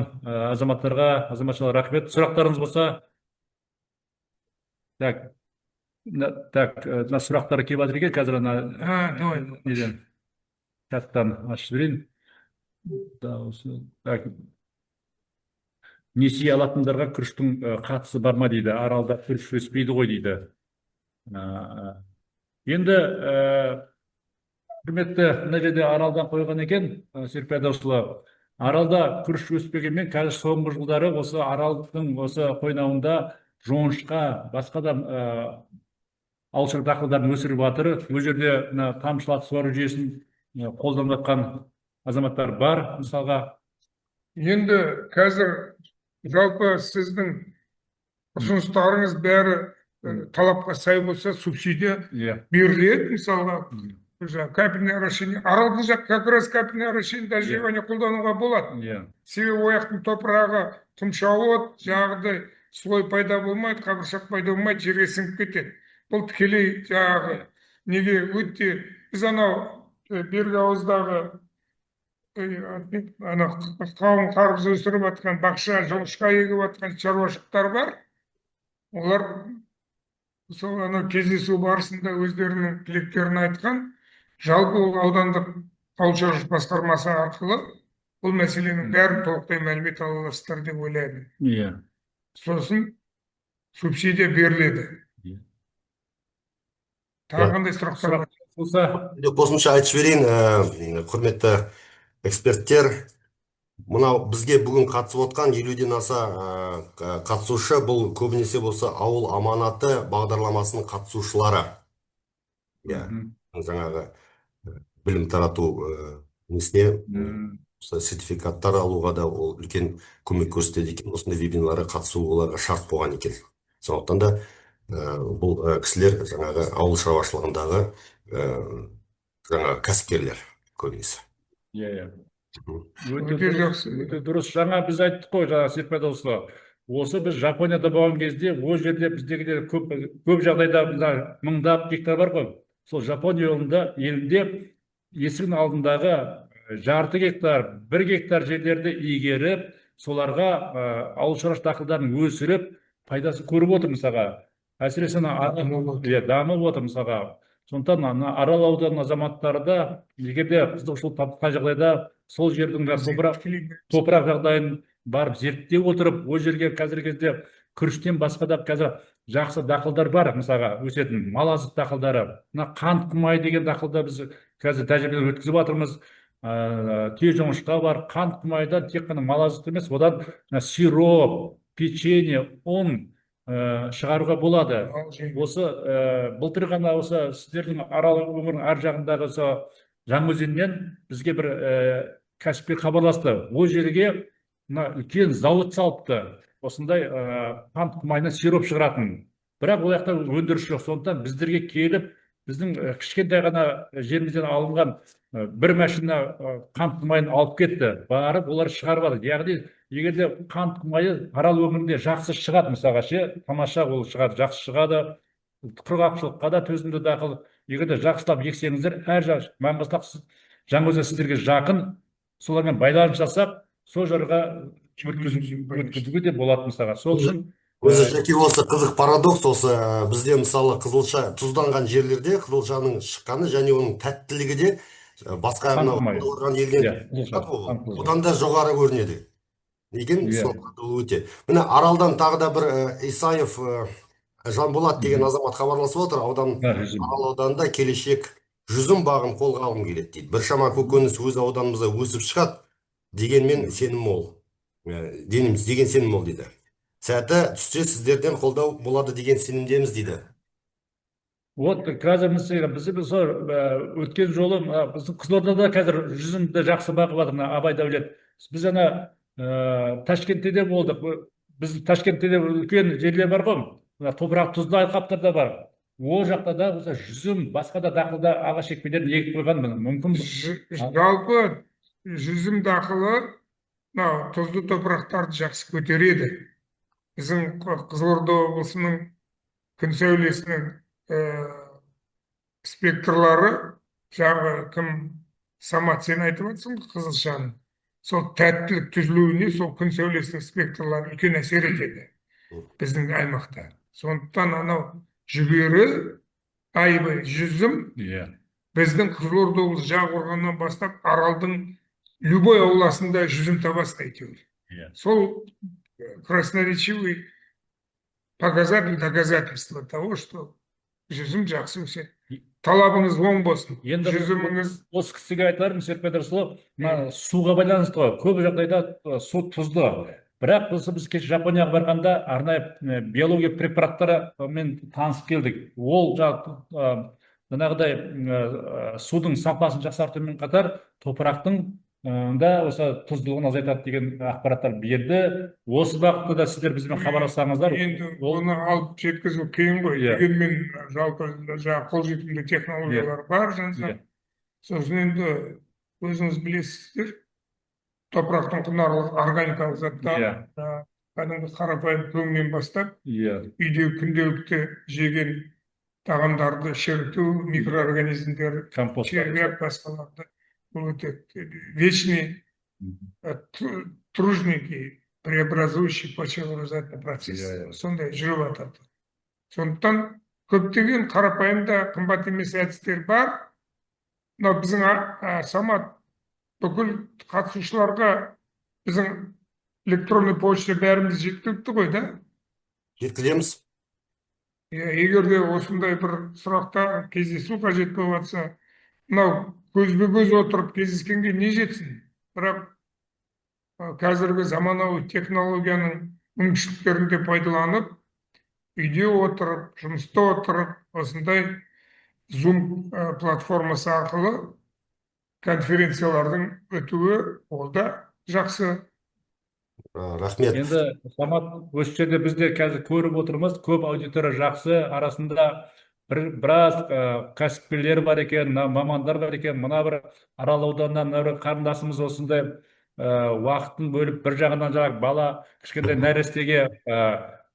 азаматшыларға рахмет. Сұрақтарыңыз болса, сұрақтар келіп жатыр екен. Қазір неден чаттан ашып жіберейін. Несие алатындарға күріштің қатысы бар ма дейді. Аралда күріш өспейді ғой дейді. Енді құрметті мына жерде аралдан қойған екен, Серікбай Айдауышұлы. Аралда күріш өспегенмен, қазір соңғы жылдары осы аралдың осы қойнауында жоңышқа, басқа да ауылшаруашылық дақылдарын өсіріп жатыр. Ол жерде тамшылатып суару жүйесін қолданып жатқан азаматтар бар, мысалға. Енді қазір жалпы сіздің ұсыныстарыңыз бәрі талапқа сай болса, субсидия беріледі. Мысалға, капельное орошение. Аралды жақ как раз капельное орошение дождевание қолдануға болады. Себебі ояқтың топырағы тұмшауыт, жаңағыдай слой пайда болмайды, қабыршақ пайда болмайды, жерге сіңіп кетеді. Бұл тікелей жаңағы неге өтте біз анау бергі ауыздағы қауын қарбыз өсіріп жатқан, бақша, жоңышқа егіп жатқан шаруашылықтар бар. Олар сол кездесу барысында өздерінің тілектерін айтқан. Жалпы аудандық ауыл шаруашылық басқармасы арқылы бұл мәселенің бәрін толықтай мәлімет ала аласыздар деп ойлаймын. Сосын субсидия беріледі. Тағы қандай сұрақтар бар? Қосымша айтып жіберейін, құрметті эксперттер. Мынау бізге бүгін қатысып отқан 50-ден аса қатысушы, бұл көбінесе болса ауыл аманаты бағдарламасының қатысушылары. Жаңағы білім тарату несіне сертификаттар алуға да ол үлкен көмек көрсетеді екен. Осындай вебинарға қатысу оларға шарт болған екен. Сондықтан да бұл кісілер жаңағы ауыл шаруашылығындағы жаңағы кәсіпкерлер көбінесе. Өте дұрыс. Жаңа біз айттық қой, Серікбай Айдауышұлы. Осы біз Жапонияда болған кезде, ол жерде біздегілер көп жағдайда мыңдап гектар бар ғой. Сол Жапония елінде есігінің алдындағы жарты гектар, 1 гектар жерлерді игеріп, соларға ауыл шаруашылық дақылдарын өсіріп, пайдасы көріп отыр мысалға. Әсіресе дамып отыр мысалға. Сондықтан Арал ауданының азаматтары да егерде қызығушылық тапқан жағдайда сол жердің топырақ жағдайын барып зерттеп отырып, ол жерге қазіргі кезде күріштен басқа да қазір жақсы дақылдар бар, мысалға өсетін мал азық дақылдары. Мына қант құмай деген дақылда біз қазір тәжірибе өткізіп жатырмыз. Түйежоңышқа бар, қант құмайда тек қана мал азық емес, одан сироп, печенье, ұн шығаруға болады. Осы былтыр ғана осы сіздердің Арал өңірінің ар жағындағы осы Жаңаөзеннен бізге бір кәсіпкер хабарласты. Ол жерге мына үлкен зауыт салыпты. Осындай қант құмайынан сироп шығаратын. Бірақ ол жақта өндіріс жоқ. Сондықтан біздерге келіп, біздің кішкентай ғана жерімізден алынған бір машина қант құмайын алып кетті. Барып, олар шығарып алды. Яғни, егер де қант құмайы Арал өңірінде жақсы шығады, мысалға ше, тамаша ол шығады, жақсы шығады, құрғақшылыққа да төзімді дақыл. Егер де жақсылап ексеңіздер, әр маңғыстау Жаңаөзен сіздерге жақын, солармен байланыс жасап, сол жарға өткізуге де болады мысалға. Сол үшін Өзі жеке осы қызық парадокс, осы бізде мысалы қызылша тұзданған жерлерде қызылшаның шыққаны және оның тәттілігі де басқа қант мынау құмайы. отырған елден Иә, қызылша, қант қызылша. одан да жоғары көрінеді. Деген Иә. сол өте. Міне Аралдан тағы да бір Исаев Жанболат деген азамат хабарласып отыр. Арал ауданында келешек жүзім бағын қолға алғым келеді дейді. Біршама көкөніс өз ауданымызда өсіп шығады дегенмен сенім мол. Деген сенім мол дейді. Сәті түссе сіздерден қолдау болады деген сенімдеміз дейді. Вот қазір біз өткен жолы біздің Қызылордада қазір жүзімді жақсы бағып жатыр, Абай Дәулет. Біз ана Ташкентте де болдық. Біз Ташкентте де үлкен жерлер бар ғой. Топырақ тұзды алқаптар да бар. Ол жақта да жүзім, басқа да дақылда ағаш екпелерін егіп қойған мүмкін. Жалпы жүзім дақылы тұзды топырақтарды жақсы көтереді. Біздің Қызылорда облысының күн сәулесінің спекторлары, жаңағы кім, Самат, сен айтып жатсың қызылшаның. Сол тәттілік түзілуіне сол күн сәулесінің спекторлары үлкен әсер етеді біздің аймақта. Сондықтан анау жүгері, айбы, жүзім біздің Қызылорда облысы Жаңақорғаннан бастап Аралдың любой ауласында жүзім табасың әйтеуір. Сол красноречивый показатель, доказательство того, что жүзім жақсы өседі. Талабыңыз оң болсын. Жүзіміңіз. Осы кісіге айтарым, Серік Петросұлы, суға байланысты ғой. Көп жағдайда су тұзды. Бірақ біз кеше Жапонияға барғанда арнайы биология препараттарымен танысып келдік. Ол жаңағыдай судың сапасын жақсартумен қатар топырақтың да осы тұздылығын азайтады деген ақпараттар берді. Осы бағытта да сіздер бізбен хабарлассаңыздар. Енді оны алып жеткізу қиын ғой. Дегенмен жалпы қолжетімді технологиялар бар жаңағы. Сосын енді өзіңіз білесіздер, топырақтың құнарлы органикалық заттар, кәдімгі қарапайым көңнен бастап, үйде күнделікті жеген тағамдарды шіріту, микроорганизмдер, червяк, басқаларды вечный, тружненький, преобразующий почвообразовательный процесс. Сондай жүріп жатады. Сондықтан көптеген қарапайым да қымбат емес әдістер бар. Но біздің Самат бүкіл қатысушыларға біздің электронный почта бәріміз жеткілікті ғой, да? Жеткіземіз. Егер де осындай бір сұрақта кездесу қажет болып жатса, мынау көзбе-көз отырып кездескенге не жетсін? Бірақ қазіргі заманауи технологияның мүмкіншіліктерін пайдаланып, үйде отырып, жұмыста отырып, осындай Zoom платформасы арқылы конференциялардың өтуі ол да жақсы. Рахмет. Енді Самат, осы жерде бізде қазір көріп отырмыз, көп аудитория жақсы, арасында біраз кәсіпкерлер бар екен, мамандар бар екен. Мына бір Арал ауданынан қарындасымыз осындай уақытын бөліп, бір жағынан бала кішкентай нәрестеге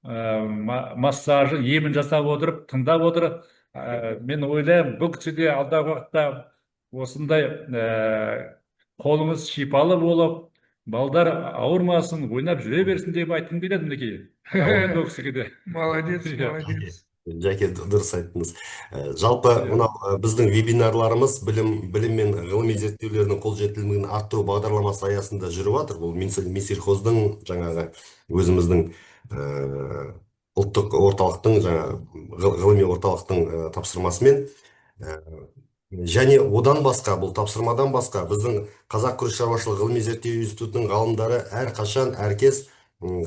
массажы, емін жасап отырып, тыңдап отыр. Мен ойлаймын, бұл кісі де алдағы уақытта осындай қолыңыз шипалы болып, балдар ауырмасын, ойнап жүре берсін деп айтқым келеді мінекей. Ол кісіге де. Молодец, молодец. Жаке, дұрыс айттыңыз. Жалпы мынау біздің вебинарларымыз білім мен ғылыми зерттеулердің қолжетімділігін арттыру бағдарламасы аясында жүріп жатыр. Бұл Минсельхоздың жаңағы өзіміздің ұлттық орталықтың ғылыми орталықтың тапсырмасымен. Ә, Және одан басқа, бұл тапсырмадан басқа, біздің Қазақ күріш шаруашылығы ғылыми зерттеу институтының ғалымдары әрқашан, әркез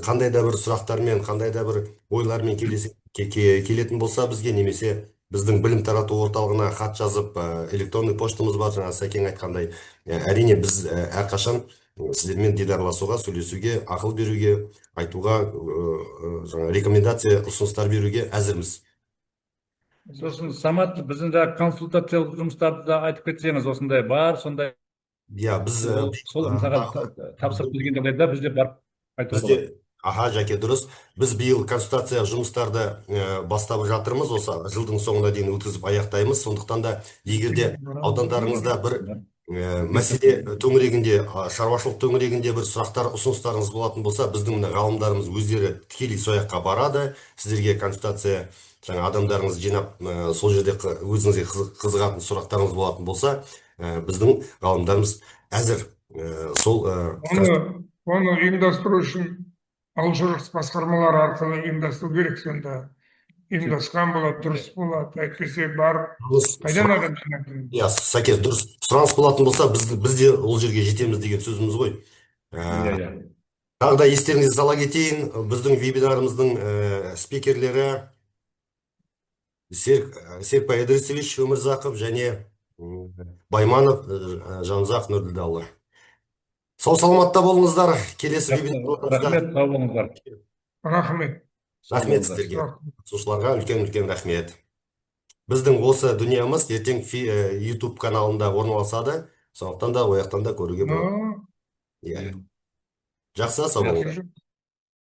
қандай да бір сұрақтармен, қандай да бір ойлармен келетін болса бізге, немесе біздің білім тарату орталығына хат жазып, электронный поштамыз бар, жаңа Сәкен айтқандай. Әрине біз әрқашан сіздермен дидарласуға, сөйлесуге, ақыл беруге, айтуға, жаңа рекомендация, ұсыныстар беруге әзірміз. Сосын Самат, біздің жаңағы консультациялық жұмыстарды да айтып кетсеңіз, осындай бар, сондай Иә, біз сол мысалға тапсырып берген жағдайда бізде барып айтуға болады. Аха, Жаке, дұрыс. Біз биыл консультация жұмыстарды бастап жатырмыз, осы жылдың соңына дейін өткізіп аяқтаймыз. Сондықтан да егерде аудандарыңызда бір мәселе төңірегінде, шаруашылық төңірегінде бір сұрақтар, ұсыныстарыңыз болатын болса, біздің мына ғалымдарымыз өздері тікелей сояққа барады, сіздерге консультация, жаңа адамдарыңыз жинап, сол жерде өзіңізге қызығатын сұрақтарыңыз болатын болса, біздің ғалымдарымыз әзір. Сол оны ұйымдастыру үшін ауыл шаруашылық басқармалары арқылы ұйымдастыру керек. Сонда ұйымдасқан болады, дұрыс болады. Әйтпесе барып қайдан адам жинап? Иә, Сәкен, дұрыс. Сұраныс болатын болса, біз де ол жерге жетеміз деген сөзіміз ғой. Тағы да естеріңізге сала кетейін, біздің вебинарымыздың спикерлері Серікбай Идрисович Өмірзақов және Байманов Жанұзақ Нұрділдалы. Сау саламатта болыңыздар. Келесі вебинарымызда. Рахмет, сау болыңыздар. Рахмет. Рахмет сіздерге. Қатысушыларға үлкен рахмет. Біздің осы дүниеміз ертең YouTube каналында орналасады. Сондықтан да ояқтан да көруге болады. Жақсы, сау болыңыздар.